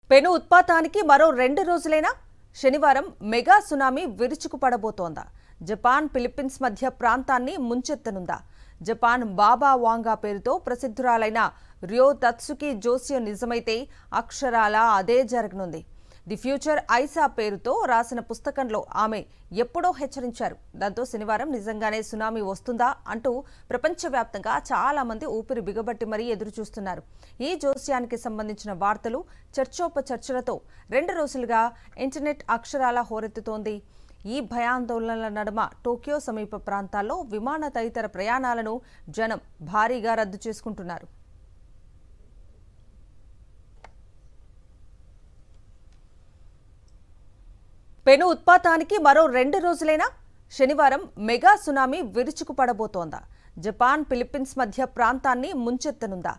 పెను ఉత్పాతానికి మరో 2 రోజులైనా శనివారం మెగా సునామీ విరుచుకుపడబోతోందా? జపాన్ ఫిలిప్పీన్స్ మధ్య ప్రాంతాన్ని ముంచెత్తనుందా? జపాన్ బాబా వాంగా పేరుతో ప్రసిద్ధురాలైన రియో తత్సుకి జోసియో నిజమైతే అక్షరాల అదే జరగనుంది. ది ఫ్యూచర్ ఐసా పేరుతో రాసిన పుస్తకంలో ఆమె ఎప్పుడో హెచ్చరించారు. దాంతో శనివారం నిజంగానే సునామీ వస్తుందా అంటూ ప్రపంచవ్యాప్తంగా చాలా మంది ఊపిరి బిగబట్టి మరీ ఎదురుచూస్తున్నారు. ఈ జోస్యానికి సంబంధించిన వార్తలు చర్చోపచర్చలతో 2 రోజులుగా ఇంటర్నెట్ అక్షరాల హోరెత్తుతోంది. ఈ భయాందోళనల నడుమ టోక్యో సమీప ప్రాంతాల్లో విమాన తదితర ప్రయాణాలను జనం భారీగా రద్దు చేసుకుంటున్నారు. పెను ఉత్పాతానికి మరో 2 రోజులైనా శనివారం మెగా సునామీ విరుచుకుపడబోతోందా? జపాన్ ఫిలిప్పీన్స్ మధ్య ప్రాంతాన్ని ముంచెత్తనుందా?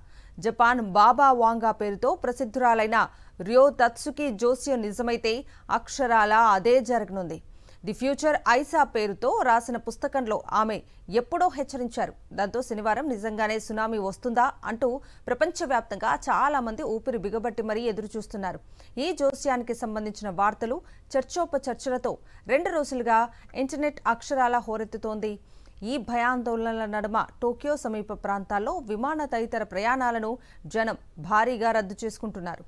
జపాన్ బాబా వాంగా పేరుతో ప్రసిద్ధురాలైన రియో తత్సుకి జోసియో నిజమైతే అక్షరాల అదే జరగనుంది. ది ఫ్యూచర్ ఐసా పేరుతో రాసిన పుస్తకంలో ఆమె ఎప్పుడో హెచ్చరించారు. దాంతో శనివారం నిజంగానే సునామీ వస్తుందా అంటూ ప్రపంచవ్యాప్తంగా చాలా మంది ఊపిరి బిగబట్టి మరీ ఎదురుచూస్తున్నారు. ఈ జోస్యానికి సంబంధించిన వార్తలు చర్చోపచర్చలతో 2 రోజులుగా ఇంటర్నెట్ అక్షరాల హోరెత్తుతోంది. ఈ భయాందోళనల నడుమ టోక్యో సమీప ప్రాంతాల్లో విమాన తదితర ప్రయాణాలను జనం భారీగా రద్దు చేసుకుంటున్నారు.